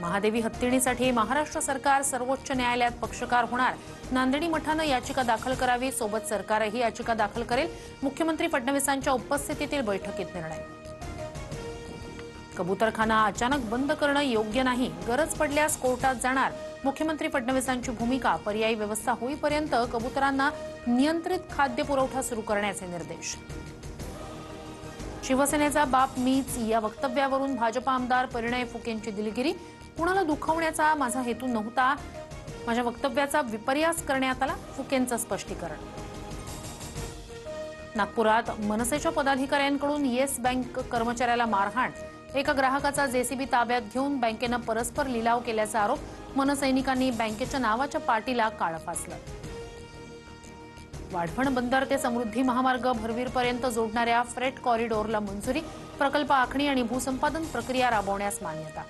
महादेवी हत्तीणीसाठी महाराष्ट्र सरकार सर्वोच्च न्यायालयात पक्षकार होणार। नांदेडी मठानं याचिका दाखल करावी, सोबत सरकारही याचिका दाखल करेल। मुख्यमंत्री फडणवीसांच्या उपस्थितीतील बैठकीत निर्णय। कबूतरखाना अचानक बंद करणं योग्य नाही, गरज पडल्यास कोर्टात जाणार। मुख्यमंत्री फडणवीसांची भूमिका, पर्यायी व्यवस्था होईपर्यंत कबुतरांना नियंत्रित खाद्य पुरवठा सुरू करण्याचे निर्देश। शिवसेनेचा बाप मीच या वक्तव्यावरून भाजप आमदार परिणय फुकेंची दिलगिरी। कुणाला दुखवण्याचा माझा हेतू नव्हता, माझ्या वक्तव्याचा विपर्यास करण्यात आला, फुकेंचं स्पष्टीकरण। नागपुरात मनसेच्या पदाधिकाऱ्यांकडून येस बँक कर्मचाऱ्याला मारहाण। एका ग्राहकाचा जेसीबी ताब्यात घेऊन बँकेनं परस्पर लिलाव केल्याचा आरोप। मनसैनिकांनी बँकेच्या नावाच्या पाटीला काळं फासलं। वाढवण बंदर ते समृद्धी महामार्ग भरवीरपर्यंत जोडणाऱ्या फ्रेट कॉरिडॉरला मंजुरी। प्रकल्प आखणी आणि भूसंपादन प्रक्रिया राबवण्यास मान्यता।